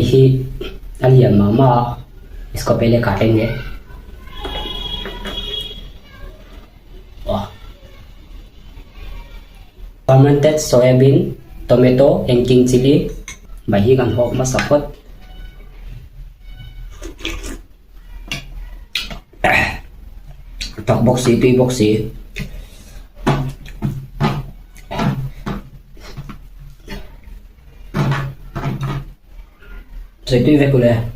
ही अलियन मामा इसको पहले काटेंगे। Fermented soybean, tomato, and king chili. Bahi kan hok masakot. Tak boxy itu boxy. So itu kuliah.